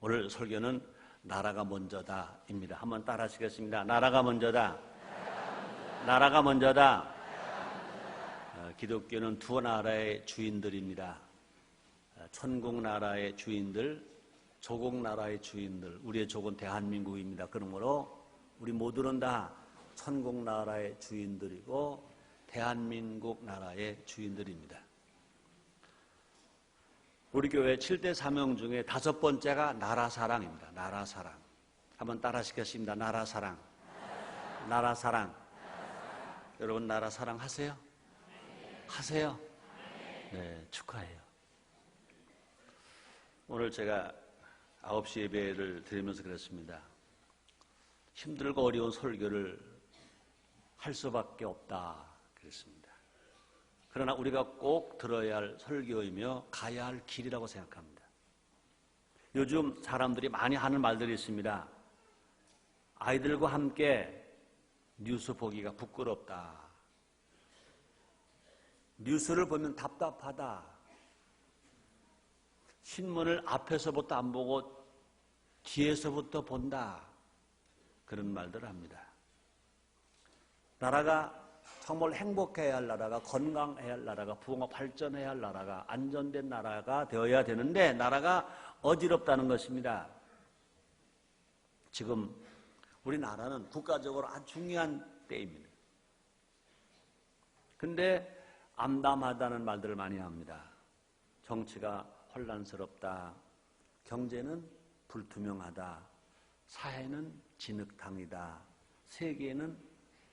오늘 설교는 나라가 먼저다입니다. 한번 따라 하시겠습니다. 나라가 먼저다. 나라가 먼저다. 기독교는 두 나라의 주인들입니다. 천국 나라의 주인들, 조국 나라의 주인들. 우리의 조국은 대한민국입니다. 그러므로 우리 모두는 다 천국 나라의 주인들이고 대한민국 나라의 주인들입니다. 우리 교회 7대 사명 중에 5번째가 나라사랑입니다. 나라사랑. 한번 따라 하시겠습니다. 나라사랑. 나라사랑. 여러분 나라사랑 하세요? 하세요? 네, 축하해요. 오늘 제가 9시 예배를 드리면서 그랬습니다. 힘들고 어려운 설교를 할 수밖에 없다 그랬습니다. 그러나 우리가 꼭 들어야 할 설교이며 가야 할 길이라고 생각합니다. 요즘 사람들이 많이 하는 말들이 있습니다. 아이들과 함께 뉴스 보기가 부끄럽다. 뉴스를 보면 답답하다. 신문을 앞에서부터 안 보고 뒤에서부터 본다. 그런 말들을 합니다. 나라가 정말 행복해야 할 나라가, 건강해야 할 나라가, 부흥과 발전해야 할 나라가, 안전된 나라가 되어야 되는데 나라가 어지럽다는 것입니다. 지금 우리나라는 국가적으로 아주 중요한 때입니다. 그런데 암담하다는 말들을 많이 합니다. 정치가 혼란스럽다. 경제는 불투명하다. 사회는 진흙탕이다. 세계는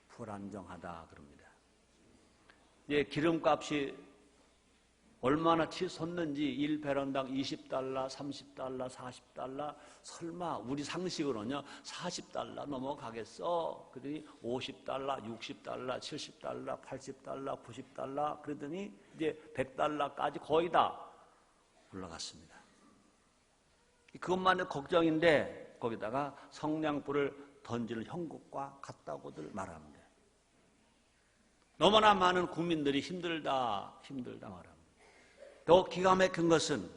불안정하다 그럽니다. 이제 기름값이 얼마나 치솟는지 1배럴당 20달러, 30달러, 40달러 설마 우리 상식으로는요 40달러 넘어가겠어? 그러더니 50달러, 60달러, 70달러, 80달러, 90달러 그러더니 이제 100달러까지 거의 다 올라갔습니다. 그것만 걱정인데 거기다가 성냥불을 던지는 형국과 같다고들 말합니다. 너무나 많은 국민들이 힘들다 말합니다. 더 기가 막힌 것은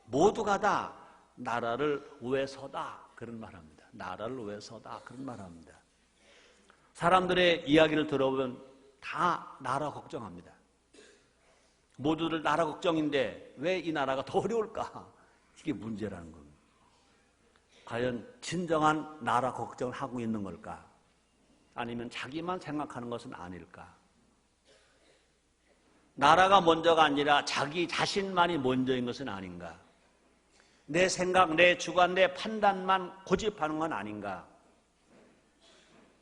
모두가 다 나라를 위해서다 그런 말합니다. 나라를 위해서다 그런 말합니다. 사람들의 이야기를 들어보면 다 나라 걱정합니다. 모두들 나라 걱정인데 왜 이 나라가 더 어려울까? 이게 문제라는 겁니다. 과연 진정한 나라 걱정을 하고 있는 걸까? 아니면 자기만 생각하는 것은 아닐까? 나라가 먼저가 아니라 자기 자신만이 먼저인 것은 아닌가? 내 생각, 내 주관, 내 판단만 고집하는 건 아닌가?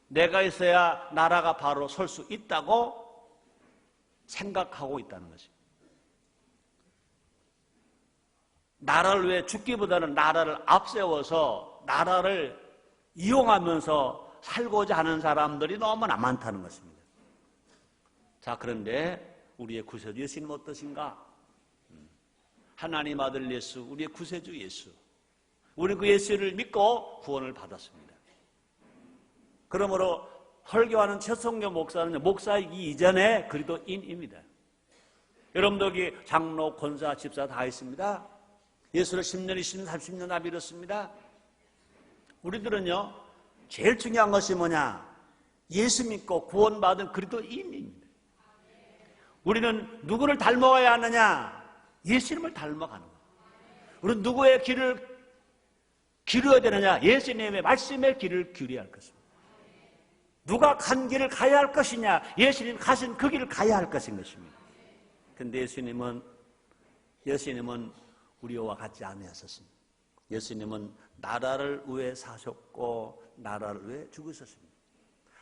내가 있어야 나라가 바로 설 수 있다고 생각하고 있다는 것입니다. 나라를 위해 죽기보다는 나라를 앞세워서 나라를 이용하면서 살고자 하는 사람들이 너무나 많다는 것입니다. 자, 그런데 우리의 구세주 예수님 어떠신가? 하나님 아들 예수, 우리의 구세주 예수. 우리 그 예수를 믿고 구원을 받았습니다. 그러므로 설교하는 최성교 목사는 목사이기 이전에 그리스도인입니다. 여러분들 여기 장로, 권사, 집사 다 있습니다. 예수를 10년, 20년, 30년 다 믿었습니다. 우리들은요, 제일 중요한 것이 뭐냐? 예수 믿고 구원받은 그리스도인입니다. 우리는 누구를 닮아가야 하느냐? 예수님을 닮아가는 거예요. 우리는 누구의 길을 기르어야 되느냐? 예수님의 말씀의 길을 기르어야 할 것입니다. 누가 간 길을 가야 할 것이냐? 예수님 가신 그 길을 가야 할 것인 것입니다. 그런데 예수님은 우리와 같지 않으셨습니다. 예수님은 나라를 위해 사셨고 나라를 위해 죽으셨습니다.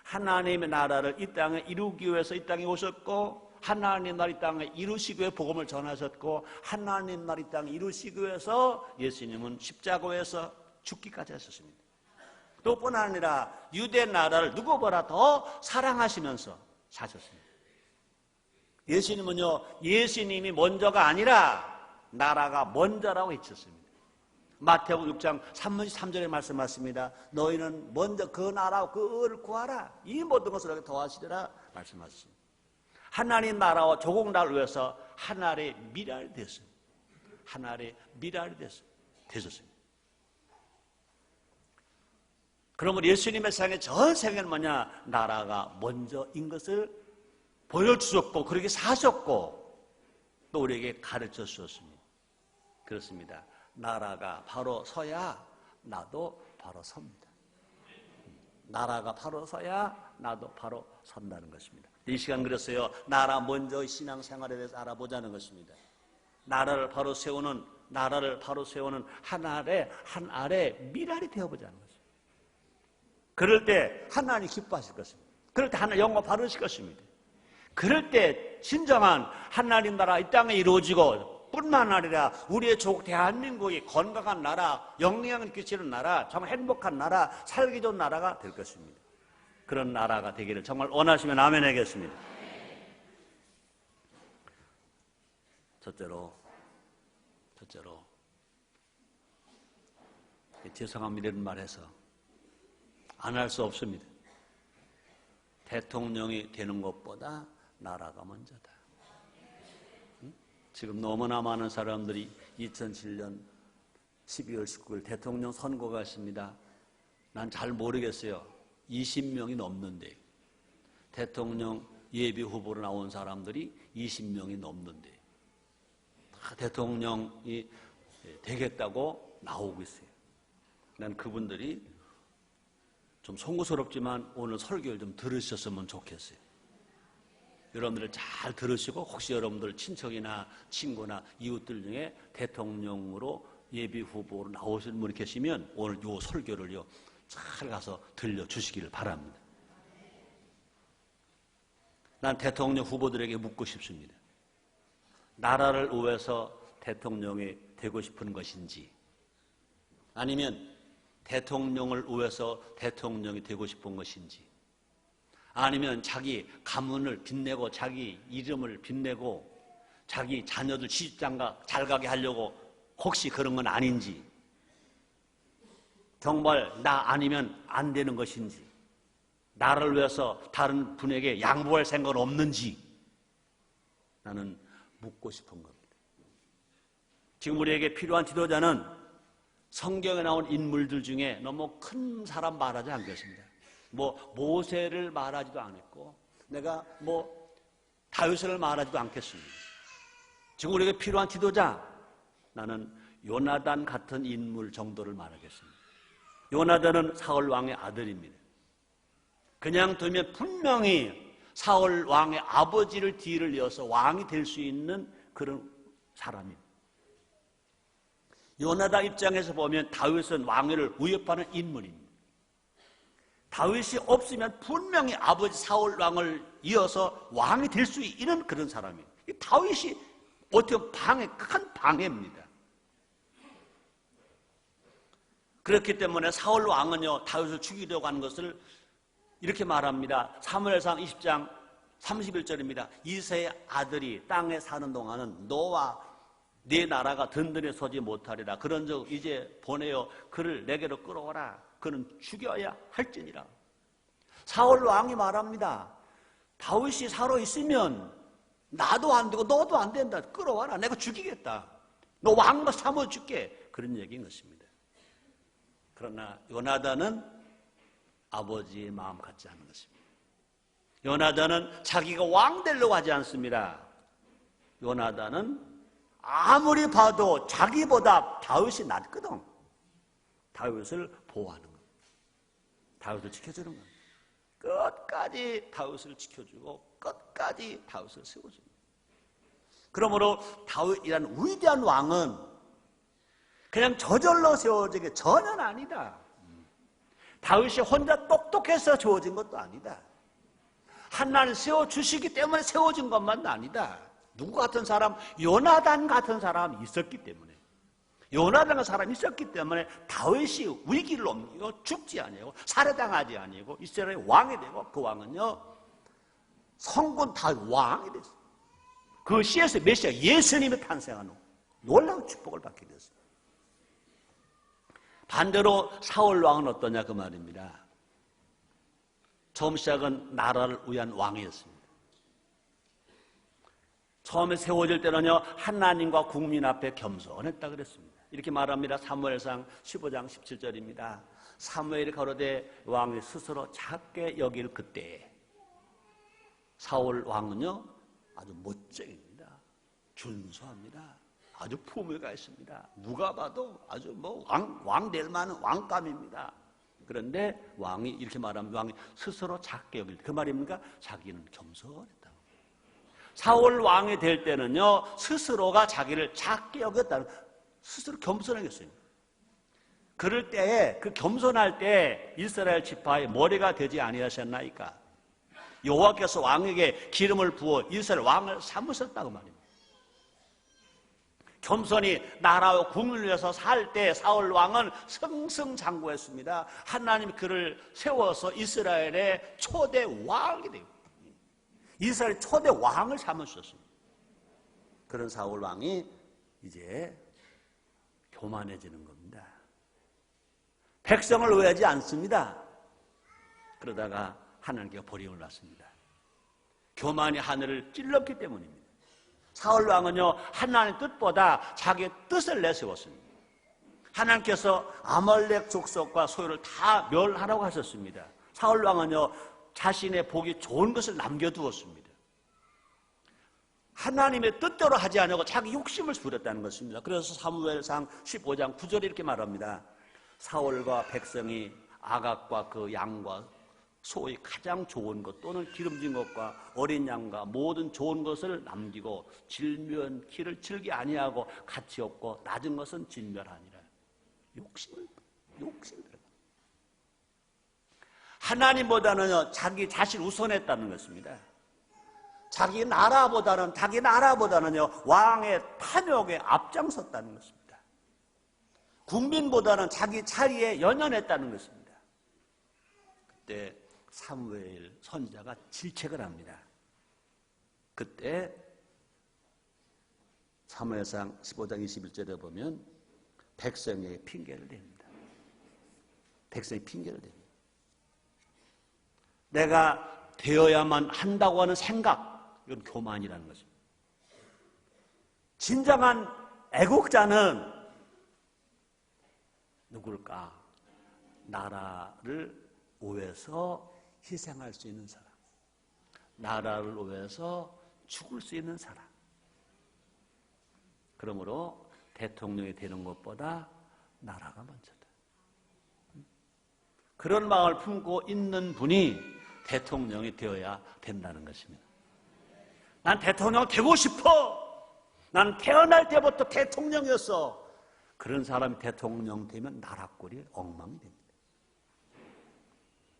하나님의 나라를 이 땅에 이루기 위해서 이 땅에 오셨고 하나님 나라 이 땅에 이루시기 위해 복음을 전하셨고 하나님 나라 이 땅에 이루시기 위해서 예수님은 십자가에서 죽기까지 하셨습니다. 또 뿐 아니라 유대 나라를 누구보다 더 사랑하시면서 사셨습니다. 예수님은요, 예수님이 먼저가 아니라 나라가 먼저라고 외쳤습니다. 마태복음 6장 3절에 말씀하십니다. 너희는 먼저 그 나라와 그 의를 구하라. 이 모든 것을 더하시리라 말씀하셨습니다. 하나님 나라와 조국 나라를 위해서 하나님의 미랄이 됐습니다. 하나님의 미랄이 되셨습니다. 그러면 예수님의 세상의 전 세계는 뭐냐? 나라가 먼저인 것을 보여주셨고 그렇게 사셨고 또 우리에게 가르쳐 주셨습니다. 그렇습니다. 나라가 바로 서야 나도 바로 섭니다. 나라가 바로 서야 나도 바로 선다는 것입니다. 이 시간 그랬어요. 나라 먼저 신앙생활에 대해서 알아보자는 것입니다. 나라를 바로 세우는 한 알에 미랄이 되어보자는 것입니다. 그럴 때 하나님 기뻐하실 것입니다. 그럴 때 하나님 영광 받으실 것입니다. 그럴 때 진정한 하나님 나라 이 땅에 이루어지고 뿐만 아니라 우리의 조국 대한민국이 건강한 나라, 영향을 끼치는 나라, 정말 행복한 나라, 살기 좋은 나라가 될 것입니다. 그런 나라가 되기를 정말 원하시면 아멘 하겠습니다. 첫째로 죄송합니다 이런 말해서 안 할 수 없습니다. 대통령이 되는 것보다 나라가 먼저다. 지금 너무나 많은 사람들이 2007년 12월 19일 대통령 선거가 있습니다. 난 잘 모르겠어요. 20명이 넘는데 대통령 예비 후보로 나온 사람들이 20명이 넘는데 다 대통령이 되겠다고 나오고 있어요. 난 그분들이 좀 송구스럽지만 오늘 설교를 좀 들으셨으면 좋겠어요. 여러분들 잘 들으시고 혹시 여러분들 친척이나 친구나 이웃들 중에 대통령으로 예비 후보로 나오시는 분이 계시면 오늘 이 설교를요 잘 가서 들려주시기를 바랍니다. 난 대통령 후보들에게 묻고 싶습니다. 나라를 위해서 대통령이 되고 싶은 것인지 아니면 대통령을 위해서 대통령이 되고 싶은 것인지 아니면 자기 가문을 빛내고 자기 이름을 빛내고 자기 자녀들 시집장가 잘 가게 하려고 혹시 그런 건 아닌지 정말 나 아니면 안 되는 것인지 나를 위해서 다른 분에게 양보할 생각은 없는지 나는 묻고 싶은 겁니다. 지금 우리에게 필요한 지도자는 성경에 나온 인물들 중에 너무 큰 사람 말하지 않겠습니다. 모세를 말하지도 않았고 내가 다윗을 말하지도 않겠습니다. 지금 우리에게 필요한 지도자 나는 요나단 같은 인물 정도를 말하겠습니다. 요나단은 사울 왕의 아들입니다. 그냥 두면 분명히 사울 왕의 아버지를 뒤를 이어서 왕이 될 수 있는 그런 사람입니다. 요나단 입장에서 보면 다윗은 왕위를 위협하는 인물입니다. 다윗이 없으면 분명히 아버지 사울 왕을 이어서 왕이 될 수 있는 그런 사람이에요. 다윗이 어떻게 큰 방해입니다. 그렇기 때문에 사울 왕은요 다윗을 죽이려고 하는 것을 이렇게 말합니다. 사무엘상 20장 31절입니다. 이새의 아들이 땅에 사는 동안은 너와 네 나라가 든든히 서지 못하리라. 그런즉 이제 보내어 그를 내게로 끌어오라. 그는 죽여야 할지니라. 사울 왕이 말합니다. 다윗이 살아있으면 나도 안 되고 너도 안 된다. 끌어와라. 내가 죽이겠다. 너 왕과 삼아줄게. 그런 얘기인 것입니다. 그러나 요나단은 아버지의 마음 같지 않은 것입니다. 요나단은 자기가 왕 되려고 하지 않습니다. 요나단은 아무리 봐도 자기보다 다윗이 낫거든. 다윗을 보호하는 겁니다. 다윗을 지켜주는 겁니다. 끝까지 다윗을 지켜주고 끝까지 다윗을 세워줍니다. 그러므로 다윗이라는 위대한 왕은 그냥 저절로 세워진 게 전혀 아니다. 다윗이 혼자 똑똑해서 세워진 것도 아니다. 하나님 세워주시기 때문에 세워진 것만 아니다. 누구 같은 사람? 요나단 같은 사람이 있었기 때문에 요나단 같은 사람이 있었기 때문에 다윗이 위기를 넘기고 죽지 아니하고 살해당하지 아니하고 이스라엘의 왕이 되고 그 왕은요 성군 다윗 왕이 됐어요. 그 시에서 메시아 예수님이 탄생한 후 놀라운 축복을 받게 됐어요. 반대로 사울 왕은 어떠냐 그 말입니다. 처음 시작은 나라를 위한 왕이었습니다. 처음에 세워질 때는요 하나님과 국민 앞에 겸손했다 그랬습니다. 이렇게 말합니다. 사무엘상 15장 17절입니다. 사무엘이 가로되 왕이 스스로 작게 여길 그때에 사울 왕은요 아주 멋쟁입니다. 준수합니다. 아주 품위가 있습니다. 누가 봐도 아주 왕 될 만한 왕감입니다. 그런데 왕이 이렇게 말하면 왕이 스스로 작게 여길 때 그 말입니까? 자기는 겸손했다. 사울 왕이 될 때는요 스스로가 자기를 작게 여겼다는, 스스로 겸손하겠어요. 그럴 때에 그 겸손할 때 이스라엘 지파의 머리가 되지 아니하셨나이까? 여호와께서 왕에게 기름을 부어 이스라엘 왕을 삼으셨다고 말입니다. 겸손히 나라와 국민을 위해서 살 때 사울 왕은 승승장구했습니다. 하나님이 그를 세워서 이스라엘의 초대 왕이 되고 이스라엘 초대 왕을 삼으셨습니다. 그런 사울 왕이 이제 교만해지는 겁니다. 백성을 의하지 않습니다. 그러다가 하나님께 벌이 올랐습니다. 교만이 하늘을 찔렀기 때문입니다. 사울 왕은요 하나님의 뜻보다 자기의 뜻을 내세웠습니다. 하나님께서 아말렉 족속과 소유를 다 멸하라고 하셨습니다. 사울 왕은요 자신의 복이 좋은 것을 남겨두었습니다. 하나님의 뜻대로 하지 않고 자기 욕심을 부렸다는 것입니다. 그래서 사무엘상 15장 9절에 이렇게 말합니다. 사울과 백성이 아각과 그 양과 소의 가장 좋은 것 또는 기름진 것과 어린 양과 모든 좋은 것을 남기고 질면 길을 즐기 아니하고 가치 없고 낮은 것은 진멸하니라. 욕심을 하나님보다는 자기 자신 우선했다는 것입니다. 자기 나라보다는요 왕의 탐욕에 앞장섰다는 것입니다. 국민보다는 자기 자리에 연연했다는 것입니다. 그때 사무엘 선지자가 질책을 합니다. 그때 사무엘상 15장 21절에 보면 백성의 핑계를 댑니다. 백성의 핑계를 댑니다. 내가 되어야만 한다고 하는 생각, 이건 교만이라는 것입니다. 진정한 애국자는 누굴까? 나라를 위해서 희생할 수 있는 사람, 나라를 위해서 죽을 수 있는 사람. 그러므로 대통령이 되는 것보다 나라가 먼저다. 그런 마음을 품고 있는 분이 대통령이 되어야 된다는 것입니다. 난 대통령 되고 싶어. 난 태어날 때부터 대통령이었어. 그런 사람이 대통령 되면 나라 꼴이 엉망이 됩니다.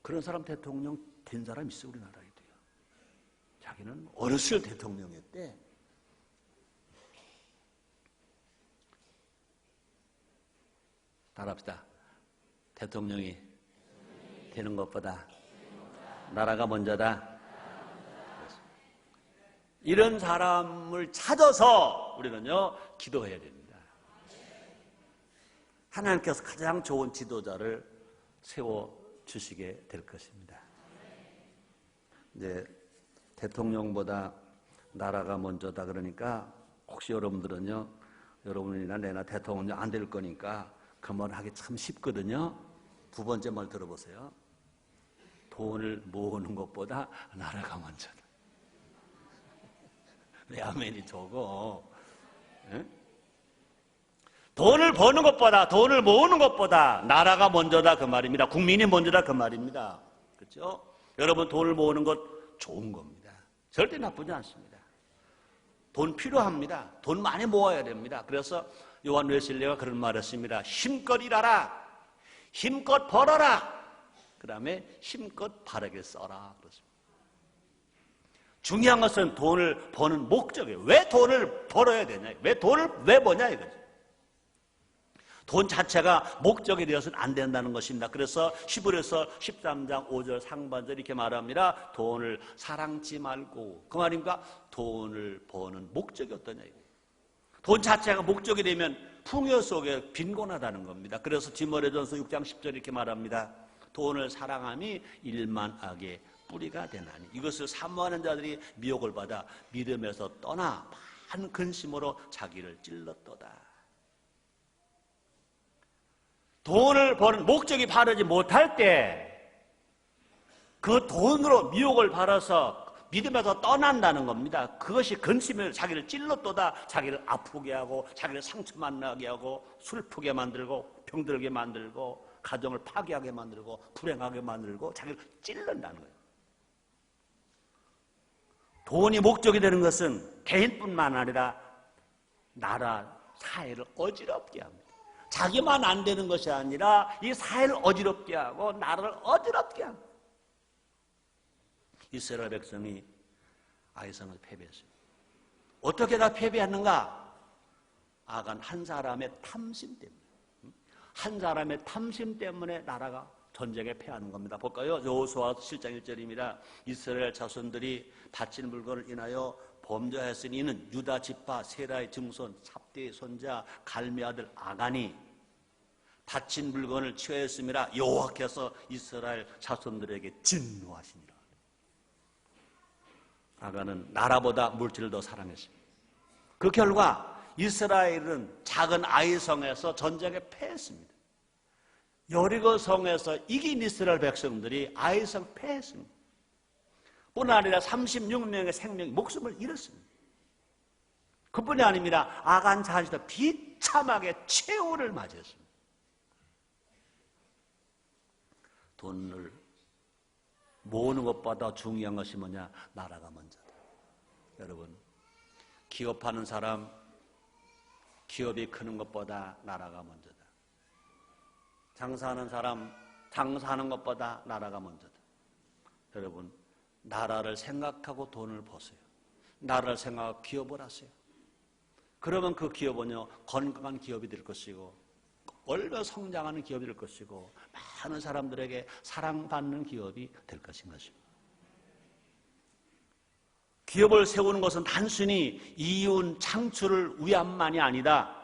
그런 사람 대통령 된 사람 있어 우리나라에도요. 자기는 어렸을 때 대통령이었대. 따라합시다. 대통령이 되는 것보다 나라가 먼저다. 이런 사람을 찾아서 우리는요 기도해야 됩니다. 하나님께서 가장 좋은 지도자를 세워 주시게 될 것입니다. 이제 대통령보다 나라가 먼저다 그러니까 혹시 여러분들은요 여러분이나 내나 대통령 안 될 거니까 그 말 하기 참 쉽거든요. 두 번째 말 들어보세요. 돈을 모으는 것보다 나라가 먼저다. 왜 아멘이 적어? 에? 돈을 버는 것보다, 돈을 모으는 것보다 나라가 먼저다 그 말입니다. 국민이 먼저다 그 말입니다. 그렇죠? 여러분 돈을 모으는 것 좋은 겁니다. 절대 나쁘지 않습니다. 돈 필요합니다. 돈 많이 모아야 됩니다. 그래서 요한 웨슬리가 그런 말을 했습니다. 힘껏 일하라. 힘껏 벌어라. 그 다음에 힘껏 바르게 써라. 그렇습니다. 중요한 것은 돈을 버는 목적이에요. 왜 돈을 벌어야 되냐? 왜 돈을 왜 버냐 이거죠. 돈 자체가 목적이 되어서는 안 된다는 것입니다. 그래서 히브리서 13장 5절 상반절 이렇게 말합니다. 돈을 사랑치 말고. 그 말입니까? 돈을 버는 목적이 어떠냐 이거예요. 돈 자체가 목적이 되면 풍요 속에 빈곤하다는 겁니다. 그래서 디모데전서 6장 10절 이렇게 말합니다. 돈을 사랑함이 일만악의 뿌리가 되나니 이것을 사모하는 자들이 미혹을 받아 믿음에서 떠나 많은 근심으로 자기를 찔렀도다. 돈을 버는 목적이 바르지 못할 때 그 돈으로 미혹을 받아서 믿음에서 떠난다는 겁니다. 그것이 근심을 자기를 찔러또다 자기를 아프게 하고 자기를 상처만 나게 하고 슬프게 만들고 병들게 만들고 가정을 파괴하게 만들고 불행하게 만들고 자기를 찔른다는 거예요. 돈이 목적이 되는 것은 개인뿐만 아니라 나라, 사회를 어지럽게 합니다. 자기만 안 되는 것이 아니라 이 사회를 어지럽게 하고 나라를 어지럽게 합니다. 이스라엘 백성이 아이성을 패배했습니다. 어떻게 다 패배했는가? 아간 한 사람의 탐심 때문에. 한 사람의 탐심 때문에 나라가 전쟁에 패하는 겁니다. 볼까요? 여호수아 7장 1절입니다. 이스라엘 자손들이 바친 물건을 인하여 범죄하였으니 이는 유다 지파 세라의 증손 삽대의 손자 갈미 아들 아간이 바친 물건을 취하였음이라 여호와께서 이스라엘 자손들에게 진노하시니라. 아간은 나라보다 물질을 더 사랑했습니다. 그 결과 이스라엘은 작은 아이성에서 전쟁에 패했습니다. 여리고 성에서 이긴 이스라엘 백성들이 아이성 패했습니다. 뿐 아니라 36명의 생명이 목숨을 잃었습니다. 그뿐이 아닙니다. 아간 자신도 비참하게 최후를 맞이했습니다. 돈을 모으는 것보다 중요한 것이 뭐냐? 나라가 먼저다. 여러분, 기업하는 사람, 기업이 크는 것보다 나라가 먼저다. 장사하는 사람, 장사하는 것보다 나라가 먼저다. 여러분, 나라를 생각하고 돈을 버세요. 나라를 생각하고 기업을 하세요. 그러면 그 기업은요, 건강한 기업이 될 것이고 얼마나 성장하는 기업이 될 것이고 많은 사람들에게 사랑받는 기업이 될 것인 것입니다. 기업을 세우는 것은 단순히 이윤 창출을 위함만이 아니다.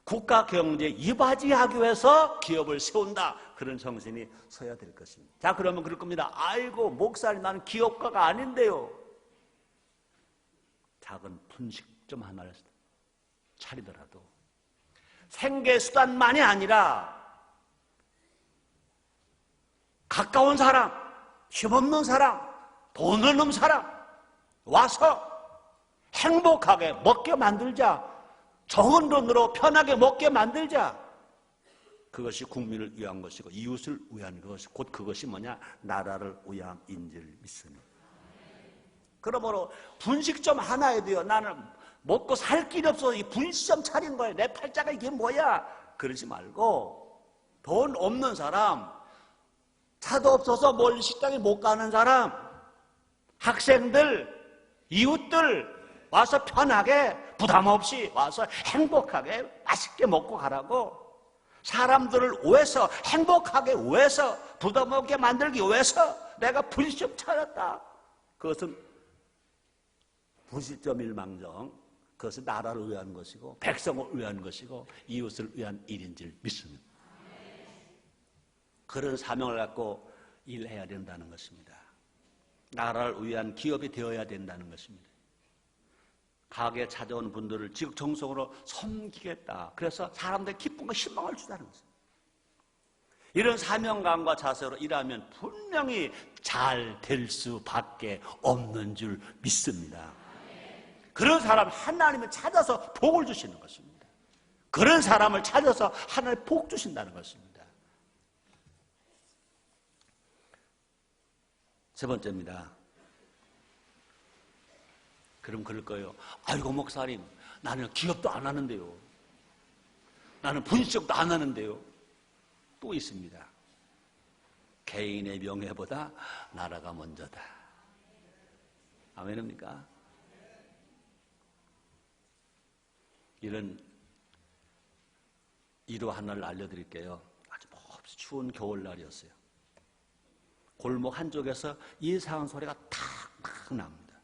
국가 경제에 이바지하기 위해서 기업을 세운다. 그런 정신이 서야 될 것입니다. 자, 그러면 그럴 겁니다. 아이고, 목사님, 나는 기업가가 아닌데요. 작은 분식점 하나를 차리더라도 생계수단만이 아니라 가까운 사람, 힘없는 사람, 돈 없는 사람 와서 행복하게 먹게 만들자. 적은 돈으로 편하게 먹게 만들자. 그것이 국민을 위한 것이고 이웃을 위한 것이 곧 그것이 뭐냐? 나라를 위함인 줄 믿습니다. 그러므로 분식점 하나에도요, 나는 먹고 살 길이 없어서 이 분식점 차린 거예요. 내 팔자가 이게 뭐야? 그러지 말고 돈 없는 사람, 차도 없어서 멀리 식당에 못 가는 사람, 학생들, 이웃들 와서 편하게 부담 없이 와서 행복하게 맛있게 먹고 가라고. 사람들을 위해서 행복하게 위해서 부담 없게 만들기 위해서 내가 분식점 차렸다. 그것은 분식점일망정 그것은 나라를 위한 것이고 백성을 위한 것이고 이웃을 위한 일인 줄 믿습니다. 그런 사명을 갖고 일해야 된다는 것입니다. 나라를 위한 기업이 되어야 된다는 것입니다. 가게에 찾아온 분들을 지극정성으로 섬기겠다. 그래서 사람들의 기쁨과 희망을 주자는 것입니다. 이런 사명감과 자세로 일하면 분명히 잘 될 수밖에 없는 줄 믿습니다. 그런 사람 하나님을 찾아서 복을 주시는 것입니다. 그런 사람을 찾아서 하나님 복 주신다는 것입니다. 세 번째입니다. 그럼 그럴 거예요. 아이고 목사님, 나는 기업도 안 하는데요. 나는 분식도 안 하는데요. 또 있습니다. 개인의 명예보다 나라가 먼저다. 아멘입니까? 이런 일화 하나를 알려드릴게요. 아주 몹시 추운 겨울날이었어요. 골목 한쪽에서 이상한 소리가 탁탁 납니다.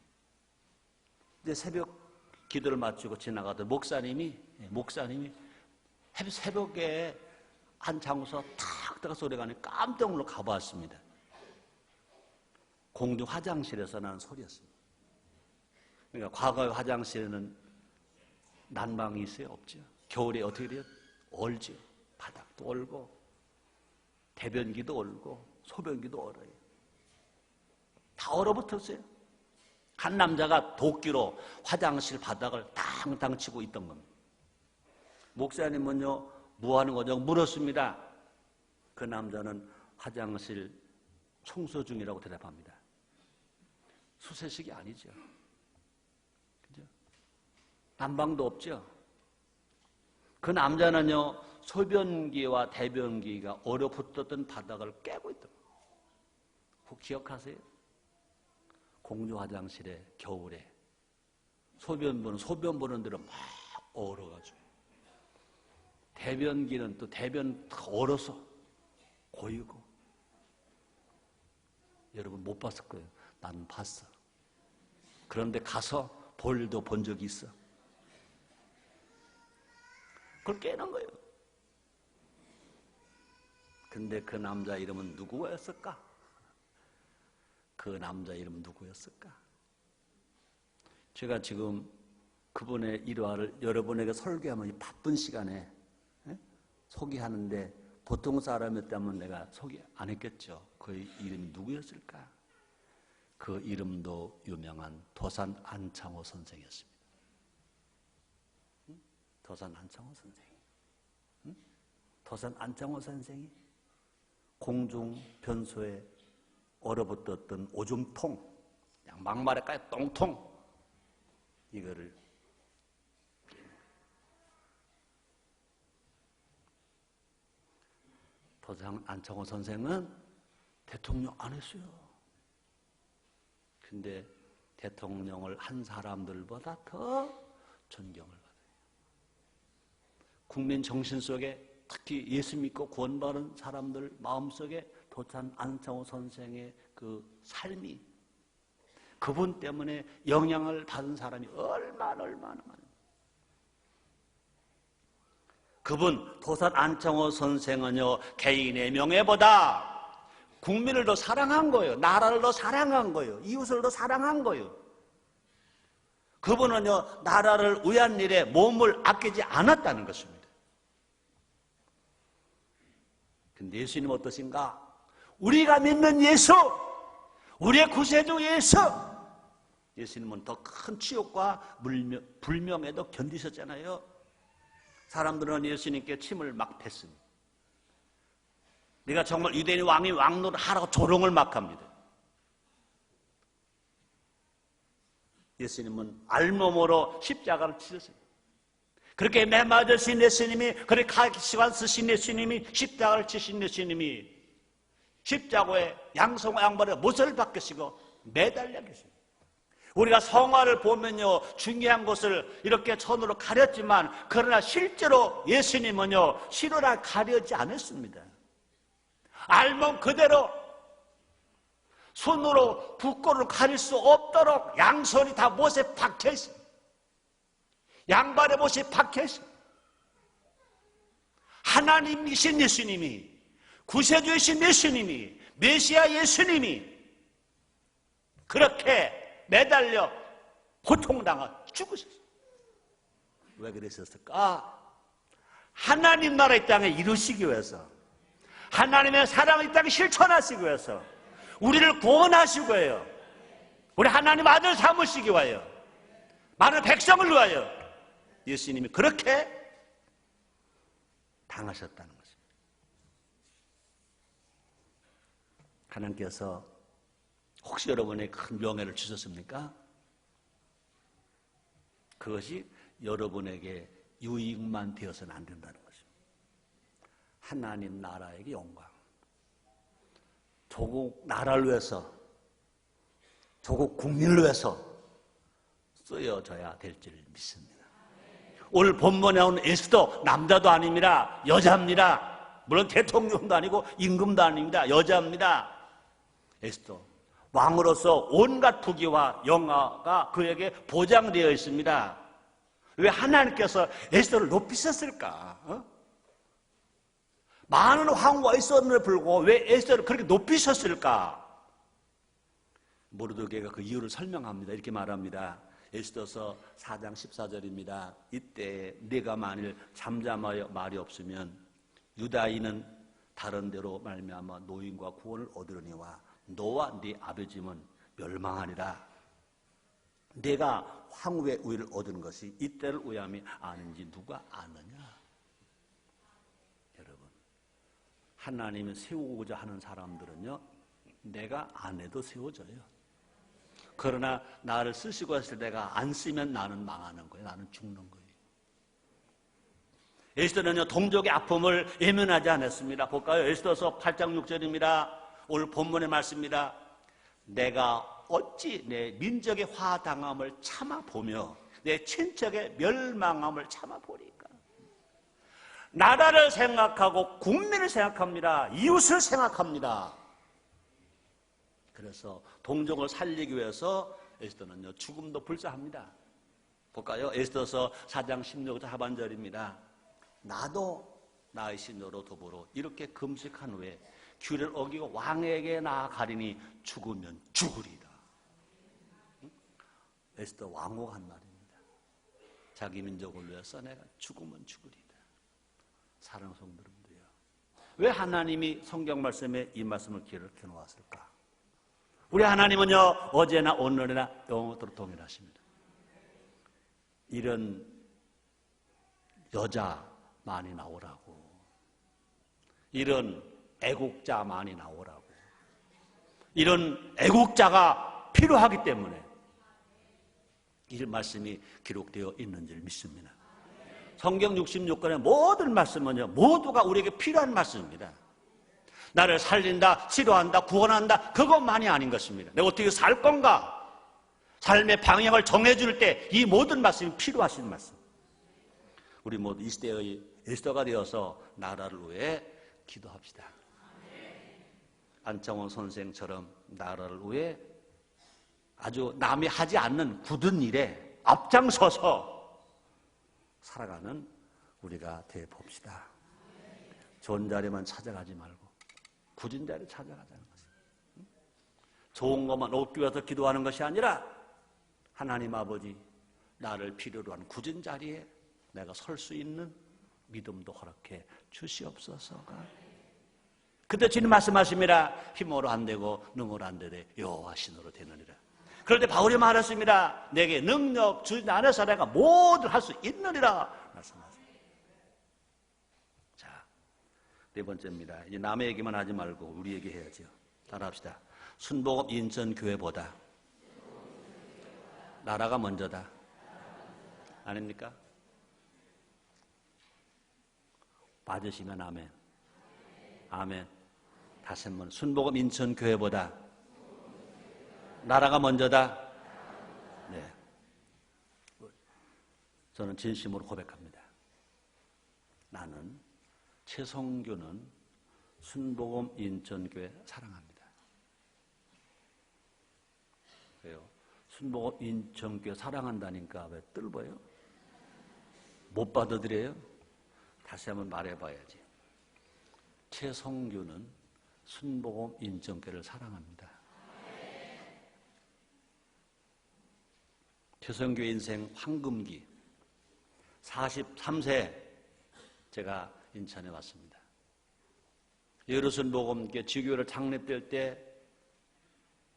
이제 새벽 기도를 마치고 지나가던 목사님이 새벽에 한 장소에 탁탁 소리가 나니 깜짝 놀라 가봤습니다. 공중 화장실에서 나는 소리였습니다. 그러니까 과거의 화장실에는 난방이 있어요? 없죠. 겨울에 어떻게 돼요? 얼죠. 바닥도 얼고 대변기도 얼고 소변기도 얼어요. 다 얼어붙었어요. 한 남자가 도끼로 화장실 바닥을 탕탕 치고 있던 겁니다. 목사님은요, 뭐 하는 거죠? 물었습니다. 그 남자는 화장실 청소 중이라고 대답합니다. 수세식이 아니죠. 그죠? 난방도 없죠. 그 남자는요, 소변기와 대변기가 얼어붙었던 바닥을 깨고 있던 거예요. 혹 기억하세요? 공주 화장실에 겨울에 소변 보는 데로 막 얼어가지고 대변기는 또 대변 얼어서 고이고. 여러분 못 봤을 거예요. 나는 봤어. 그런데 가서 볼일도 본 적이 있어. 그걸 깨는 거예요. 근데 그 남자 이름은 누구였을까? 그 남자 이름은 누구였을까? 제가 지금 그분의 일화를 여러분에게 설교하면 바쁜 시간에 소개하는데 보통 사람이었다면 내가 소개 안 했겠죠. 그 이름이 누구였을까? 그 이름도 유명한 도산 안창호 선생이었습니다. 도산 안창호 선생이. 도산 안창호 선생이 공중 변소에 얼어붙었던 오줌통, 그냥 막말에까지 똥통, 이거를 도산 안창호 선생은 대통령 안 했어요. 근데 대통령을 한 사람들보다 더 존경을 받아요. 국민 정신 속에 특히 예수 믿고 구원받은 사람들 마음속에 도산 안창호 선생의 그 삶이, 그분 때문에 영향을 받은 사람이 얼마나 많아요. 그분 도산 안창호 선생은요, 개인의 명예보다 국민을 더 사랑한 거예요. 나라를 더 사랑한 거예요. 이웃을 더 사랑한 거예요. 그분은요, 나라를 위한 일에 몸을 아끼지 않았다는 것입니다. 근데 예수님은 어떠신가? 우리가 믿는 예수, 우리의 구세주 예수, 예수님은 더 큰 치욕과 불명에도 견디셨잖아요. 사람들은 예수님께 침을 막 뱉습니다. 네가 정말 유대인 왕이 왕노를 하라고 조롱을 막 합니다. 예수님은 알몸으로 십자가를 치셨어요. 그렇게 매맞으신 예수님이, 그렇게 가시관 쓰신 예수님이, 십자가를 치신 예수님이 십자가에 양손과 양발에 못을 박으시고 매달려 계십니다. 우리가 성화를 보면요, 중요한 것을 이렇게 천으로 가렸지만, 그러나 실제로 예수님은요, 실로라 가려지 않았습니다. 알몸 그대로 손으로 붓고를 가릴 수 없도록 양손이 다 못에 박혀 있습니다. 양발에 못이 박혀 있습니다. 하나님이신 예수님이, 구세주이신 예수님이, 메시아 예수님이 그렇게 매달려 고통당하 죽으셨어요. 왜 그랬었을까? 하나님 나라 이 땅에 이루시기 위해서, 하나님의 사랑을 이 땅에 실천하시기 위해서, 우리를 구원하시기 위하여, 우리 하나님 아들 삼으시기 위하여, 많은 백성을 위하여 예수님이 그렇게 당하셨다는 것입니다. 하나님께서 혹시 여러분의 큰 명예를 주셨습니까? 그것이 여러분에게 유익만 되어서는 안 된다는 것입니다. 하나님 나라에게 영광, 조국 나라를 위해서, 조국 국민을 위해서 쓰여져야 될 줄 믿습니다. 오늘 본문에 나온 에스더, 남자도 아닙니다. 여자입니다. 물론 대통령도 아니고 임금도 아닙니다. 여자입니다. 에스더, 왕으로서 온갖 부귀와 영화가 그에게 보장되어 있습니다. 왜 하나님께서 에스더를 높이셨을까? 많은 황후가 있었는데 불구하고 왜 에스더를 그렇게 높이셨을까? 모르드게가 그 이유를 설명합니다. 이렇게 말합니다. 에스더서 4장 14절입니다. 이때 네가 만일 잠잠하여 말이 없으면 유다인은 다른 데로 말미암아 노임과 구원을 얻으려니와 너와 네 아버지는 멸망하리라. 내가 황후의 우위를 얻은 것이 이때를 위함이 아는지 누가 아느냐? 여러분, 하나님이 세우고자 하는 사람들은요, 내가 안 해도 세워져요. 그러나 나를 쓰시고 했을 때 내가 안 쓰면 나는 망하는 거예요. 나는 죽는 거예요. 에스더는요, 동족의 아픔을 외면하지 않았습니다. 볼까요? 에스더서 8장 6절입니다. 오늘 본문의 말씀입니다. 내가 어찌 내 민족의 화당함을 참아보며 내 친척의 멸망함을 참아보리까. 나라를 생각하고 국민을 생각합니다. 이웃을 생각합니다. 그래서 동족을 살리기 위해서 에스더는요, 죽음도 불사합니다. 볼까요? 에스더서 4장 16절 하반절입니다. 나도 나의 신녀로 더불어 이렇게 금식한 후에 규례를 어기고 왕에게 나아가리니 죽으면 죽으리라. 에스더 왕후가 한 말입니다. 자기 민족을 위해서 내가 죽으면 죽으리라. 사랑하는 성도님들이요, 왜 하나님이 성경 말씀에 이 말씀을 기록해 놓았을까? 우리 하나님은요, 어제나 오늘이나 영원토록 동일하십니다. 이런 여자 많이 나오라고, 이런 애국자 많이 나오라고, 이런 애국자가 필요하기 때문에 이 말씀이 기록되어 있는 줄 믿습니다. 성경 66권의 모든 말씀은요, 모두가 우리에게 필요한 말씀입니다. 나를 살린다, 치료한다, 구원한다, 그것만이 아닌 것입니다. 내가 어떻게 살 건가? 삶의 방향을 정해줄 때 이 모든 말씀이 필요하신 말씀. 우리 모두 이 시대의 에스더가 되어서 나라를 위해 기도합시다. 안창원 선생처럼 나라를 위해 아주 남이 하지 않는 굳은 일에 앞장서서 살아가는 우리가 되어 봅시다. 좋은 자리만 찾아가지 말고 굳은 자리를 찾아가자는 것입니다. 좋은 것만 얻기 위해서 기도하는 것이 아니라 하나님 아버지, 나를 필요로 하는 굳은 자리에 내가 설 수 있는 믿음도 허락해 주시옵소서가. 그때 주님 말씀하십니다. 힘으로 안 되고 능으로 안 되되 여호와 신으로 되느니라. 그럴 때 바울이 말했습니다. 내게 능력 주신 안에서 내가 모든 할 수 있느니라 말씀하세요. 자, 네 번째입니다. 이제 남의 얘기만 하지 말고 우리 얘기 해야죠. 따라합시다. 순복음 인천교회보다 나라가 먼저다. 아닙니까? 맞으시면 아멘. 아멘. 다시 한번 순복음 인천교회보다 나라가 먼저다. 네. 저는 진심으로 고백합니다. 나는 최성규는 순복음 인천교회 사랑합니다. 왜요? 순복음 인천교회 사랑한다니까 왜 뜰보여요? 못 받아들여요? 다시 한번 말해봐야지. 최성규는 순복음 인천교회를 사랑합니다. 최성규 인생 황금기 43세 제가 인천에 왔습니다. 예루순복음교회 지교회를 창립될 때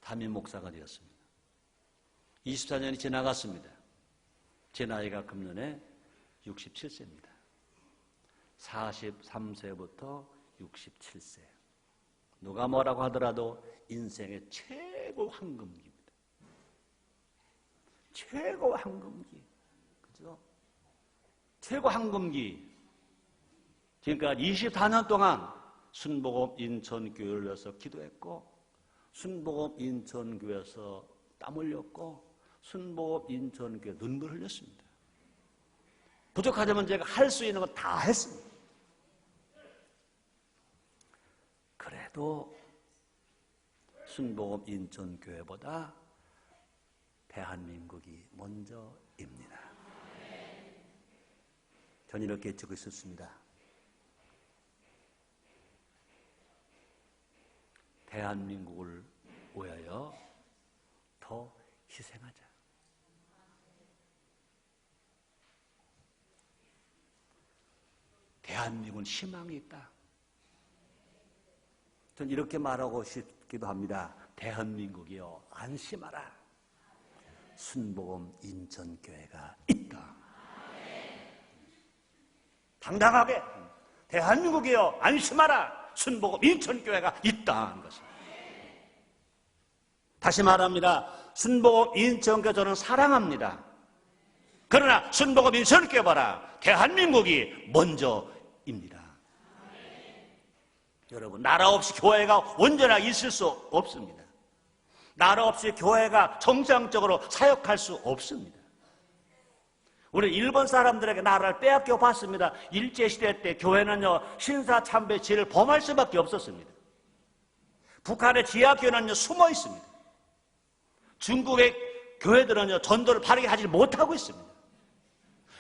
담임 목사가 되었습니다. 24년이 지나갔습니다. 제 나이가 금년에 67세입니다. 43세부터 67세. 누가 뭐라고 하더라도 인생의 최고 황금기입니다. 최고 황금기. 그죠? 최고 황금기. 지금까지 24년 동안 순복음 인천교회를 위해서 기도했고, 순복음 인천교회에서 땀 흘렸고, 순복음 인천교회 눈물 흘렸습니다. 부족하지만 제가 할 수 있는 거 다 했습니다. 그래도 순복음 인천교회보다 대한민국이 먼저입니다. 저는 이렇게 적고 있었습니다. 대한민국을 위하여 더 희생하자. 대한민국은 희망이 있다. 전 이렇게 말하고 싶기도 합니다. 대한민국이요, 안심하라. 순복음 인천교회가 있다. 당당하게 대한민국이요, 안심하라. 순복음 인천교회가 있다 하는 것입니다. 다시 말합니다. 순복음 인천교회 저는 사랑합니다. 그러나 순복음 인천교회 봐라, 대한민국이 먼저입니다. 여러분, 나라 없이 교회가 온전하게 있을 수 없습니다. 나라 없이 교회가 정상적으로 사역할 수 없습니다. 우리 일본 사람들에게 나라를 빼앗겨 봤습니다. 일제시대 때 교회는요, 신사참배지를 범할 수밖에 없었습니다. 북한의 지하교회는요, 숨어 있습니다. 중국의 교회들은요, 전도를 바르게 하지 못하고 있습니다.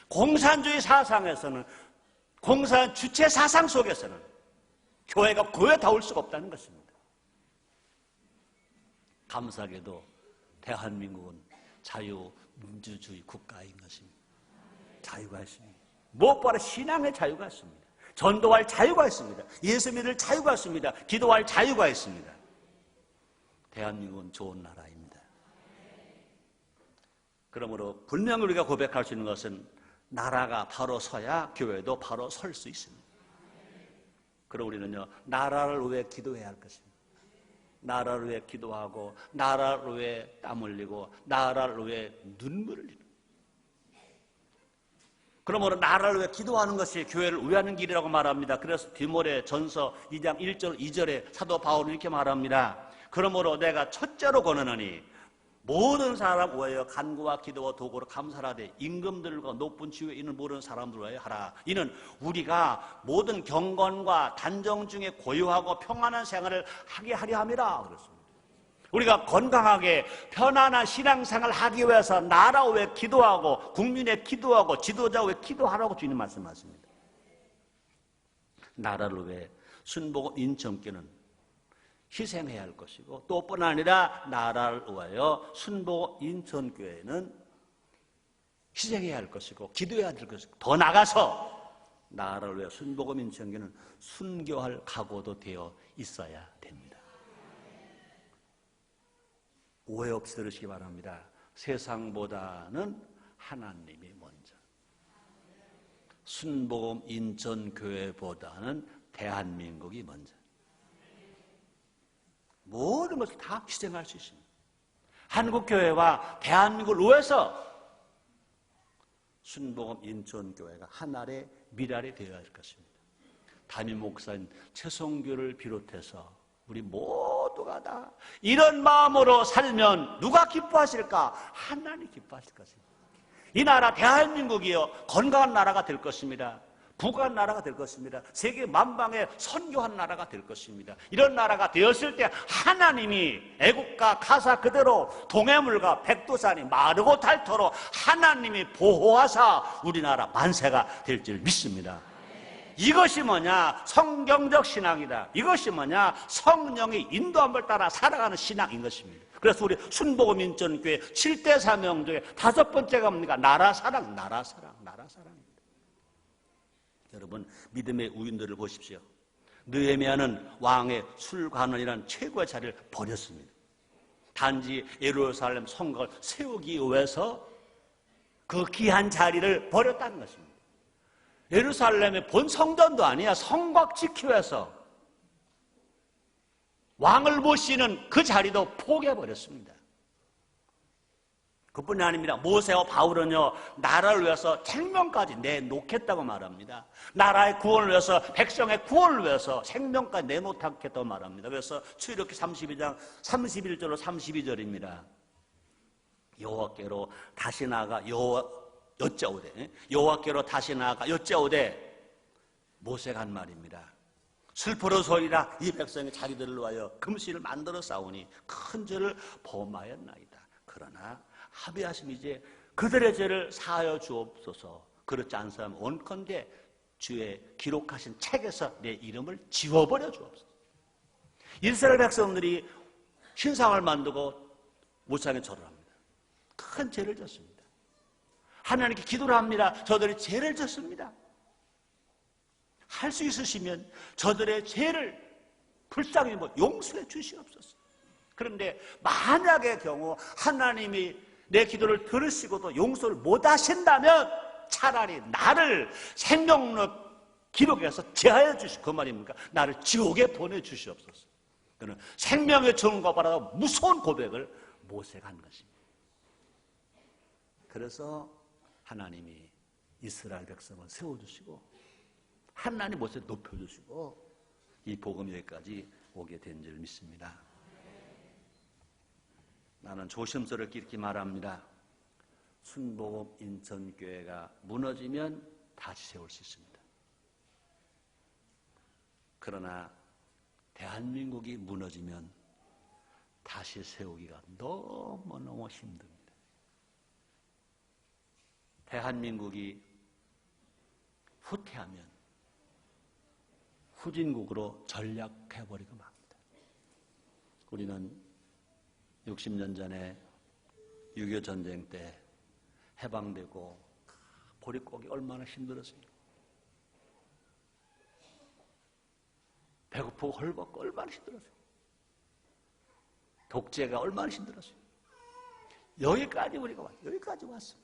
공산주의 사상에서는, 공산 주체 사상 속에서는 교회가 교회다울 수가 없다는 것입니다. 감사하게도 대한민국은 자유민주주의 국가인 것입니다. 자유가 있습니다. 무엇보다 신앙의 자유가 있습니다. 전도할 자유가 있습니다. 예수 믿을 자유가 있습니다. 기도할 자유가 있습니다. 대한민국은 좋은 나라입니다. 그러므로 분명히 우리가 고백할 수 있는 것은 나라가 바로 서야 교회도 바로 설 수 있습니다. 그럼 우리는요, 나라를 위해 기도해야 할 것입니다. 나라를 위해 기도하고, 나라를 위해 땀 흘리고, 나라를 위해 눈물을 흘리고. 그러므로 나라를 위해 기도하는 것이 교회를 위하는 길이라고 말합니다. 그래서 디모데 전서 2장 1절 2절에 사도 바울은 이렇게 말합니다. 그러므로 내가 첫째로 권하노니 모든 사람 위하여 간구와 기도와 도구로 감사하되 임금들과 높은 지위에 있는 모든 사람들 위하여 하라. 이는 우리가 모든 경건과 단정 중에 고요하고 평안한 생활을 하게 하려 함이라 그랬습니다. 우리가 건강하게 편안한 신앙생활을 하기 위해서 나라 위해 기도하고, 국민에 기도하고, 지도자 위해 기도하라고 주님 말씀하십니다. 나라를 위해 순복음 인천교회는 희생해야 할 것이고, 또 뿐 아니라 나라를 위하여 순복음 인천교회는 희생해야 할 것이고, 기도해야 될 것이고, 더 나가서 나라를 위해 순복음 인천교회는 순교할 각오도 되어 있어야 됩니다. 오해 없이 들으시기 바랍니다. 세상보다는 하나님이 먼저, 순복음 인천교회보다는 대한민국이 먼저. 모든 것을 다 희생할 수 있습니다. 한국교회와 대한민국을 위해서 순복음 인천교회가 하나의 미랄이 되어야 할 것입니다. 담임 목사님 최성규를 비롯해서 우리 모두가 다 이런 마음으로 살면 누가 기뻐하실까? 하나님 기뻐하실 것입니다. 이 나라 대한민국이요, 건강한 나라가 될 것입니다. 부강한 나라가 될 것입니다. 세계 만방에 선교한 나라가 될 것입니다. 이런 나라가 되었을 때 하나님이 애국가 가사 그대로 동해물과 백두산이 마르고 닳도록 하나님이 보호하사 우리나라 만세가 될 줄 믿습니다. 이것이 뭐냐? 성경적 신앙이다. 이것이 뭐냐? 성령의 인도함을 따라 살아가는 신앙인 것입니다. 그래서 우리 순복음 인천교회 7대 사명 중에 5번째가 뭡니까? 나라 사랑, 나라 사랑, 나라 사랑입니다. 여러분, 믿음의 우인들을 보십시오. 느헤미야는 왕의 술관원이라는 최고의 자리를 버렸습니다. 단지 예루살렘 성곽을 세우기 위해서 그 귀한 자리를 버렸다는 것입니다. 예루살렘의 본 성전도 아니야. 성곽 지키기 위해서 왕을 모시는 그 자리도 포기해버렸습니다. 그뿐이 아닙니다. 모세와 바울은요, 나라를 위해서 생명까지 내놓겠다고 말합니다. 나라의 구원을 위해서, 백성의 구원을 위해서 생명까지 내놓겠다고 말합니다. 그래서 출애굽기 32장 31절로 32절입니다. 여호와께로 다시 나아가 여짜오되, 여호와께로 다시 나아가 여짜오되, 모세가 한 말입니다. 슬퍼로소이라 이 백성의 자기들을 위하여 금신을 만들어 싸우니 큰 죄를 범하였나이다. 그러나 합의하심 이제 그들의 죄를 사하여 주옵소서. 그렇지 않으면 원컨대 주의 기록하신 책에서 내 이름을 지워버려 주옵소서. 이스라엘 백성들이 신상을 만들고 모상에 절을 합니다. 큰 죄를 졌습니다. 하나님께 기도를 합니다. 저들이 죄를 졌습니다. 할 수 있으시면 저들의 죄를 불쌍히 용서해 주시옵소서. 그런데 만약의 경우 하나님이 내 기도를 들으시고도 용서를 못 하신다면 차라리 나를 생명록 기록에서 제하여 주시고, 그 말입니까? 나를 지옥에 보내주시옵소서. 그는 생명의 증거보다 무서운 고백을 모세가 한 것입니다. 그래서 하나님이 이스라엘 백성을 세워주시고 하나님 모세를 높여주시고 이 복음이 여기까지 오게 된 줄 믿습니다. 나는 조심스럽게 이렇게 말합니다. 순복음 인천교회가 무너지면 다시 세울 수 있습니다. 그러나 대한민국이 무너지면 다시 세우기가 너무너무 힘듭니다. 대한민국이 후퇴하면 후진국으로 전락해버리고 맙니다. 우리는 60년 전에 6.25 전쟁 때 해방되고 보릿고기 얼마나 힘들었습니까? 배고프고 헐벗고 얼마나 힘들었어요. 독재가 얼마나 힘들었어요. 여기까지 우리가 왔어요. 여기까지 왔어.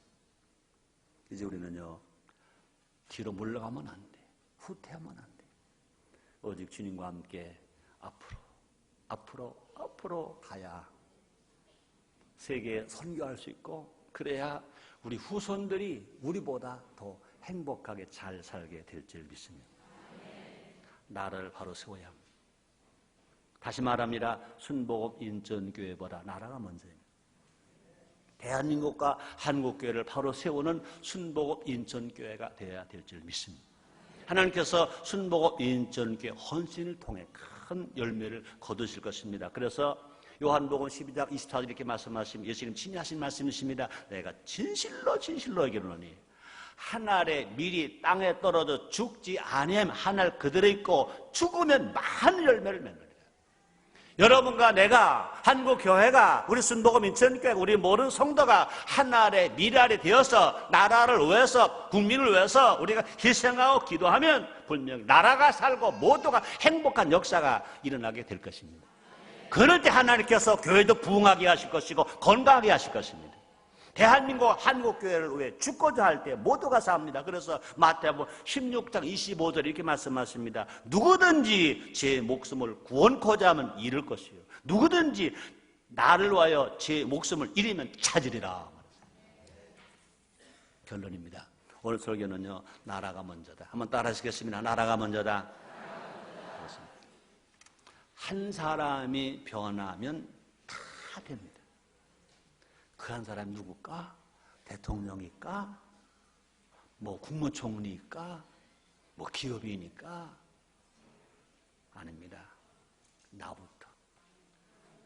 이제 우리는요, 뒤로 물러가면 안 돼. 후퇴하면 안 돼. 오직 주님과 함께 앞으로 가야 세계에 선교할 수 있고, 그래야 우리 후손들이 우리보다 더 행복하게 잘 살게 될 줄 믿습니다. 나라를 바로 세워야 합니다. 다시 말합니다. 순복음 인천교회보다 나라가 먼저입니다. 대한민국과 한국교회를 바로 세우는 순복음 인천교회가 되어야 될 줄 믿습니다. 하나님께서 순복음 인천교회 헌신을 통해 큰 열매를 거두실 것입니다. 그래서 요한복음 12장 24절 이렇게 말씀하시면 예수님 친히 하신 말씀이십니다. 내가 진실로 얘기하노니 한 알의 밀이 땅에 떨어져 죽지 아니하면 한 알 그대로 있고 죽으면 많은 열매를 맺느니라. 여러분과 내가, 한국교회가, 우리 순복음 인천교회가, 우리 모든 성도가 한 알의 밀알이 되어서 나라를 위해서, 국민을 위해서 우리가 희생하고 기도하면 분명히 나라가 살고 모두가 행복한 역사가 일어나게 될 것입니다. 그럴 때 하나님께서 교회도 부흥하게 하실 것이고 건강하게 하실 것입니다. 대한민국 한국교회를 위해 죽고자 할 때 모두가 삽니다. 그래서 마태복음 16장 25절 이렇게 말씀하십니다. 누구든지 제 목숨을 구원코자 하면 잃을 것이요, 누구든지 나를 위하여 제 목숨을 잃으면 찾으리라. 결론입니다. 오늘 설교는요, 나라가 먼저다. 한번 따라 하시겠습니다. 나라가 먼저다. 한 사람이 변하면 다 됩니다. 그 한 사람이 누굴까? 대통령일까? 뭐 국무총리일까? 뭐 기업인일까? 아닙니다. 나부터.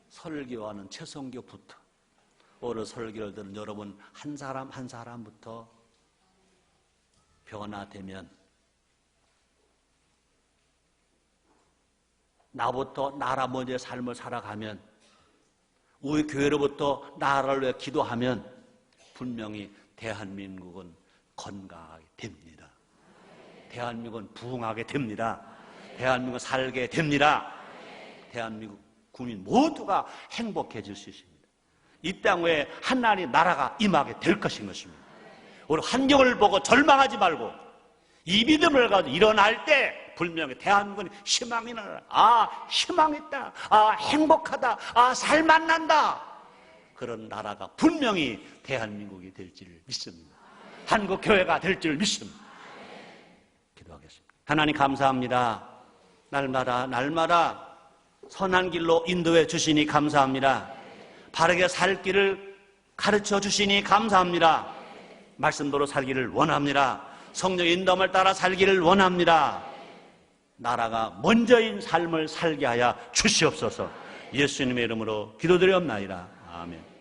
설교하는 최성교부터. 오늘 설교를 들은 여러분 한 사람 한 사람부터 변화되면, 나부터 나라 먼저의 삶을 살아가면, 우리 교회로부터 나라를 위해 기도하면 분명히 대한민국은 건강하게 됩니다. 대한민국은 부흥하게 됩니다. 대한민국은 살게 됩니다. 대한민국 국민 모두가 행복해질 수 있습니다. 이 땅에 하나님의 나라가 임하게 될 것입니다. 우리 환경을 보고 절망하지 말고 이 믿음을 가지고 일어날 때 분명히 대한민국은 희망이 나라. 희망 있다. 행복하다. 살만난다. 그런 나라가 분명히 대한민국이 될 줄 믿습니다. 한국 교회가 될 줄 믿습니다. 기도하겠습니다. 하나님 감사합니다. 날마다 선한 길로 인도해 주시니 감사합니다. 바르게 살 길을 가르쳐 주시니 감사합니다. 말씀대로 살기를 원합니다. 성령의 인도함을 따라 살기를 원합니다. 나라가 먼저인 삶을 살게 하여 주시옵소서. 예수님의 이름으로 기도드리옵나이다. 아멘.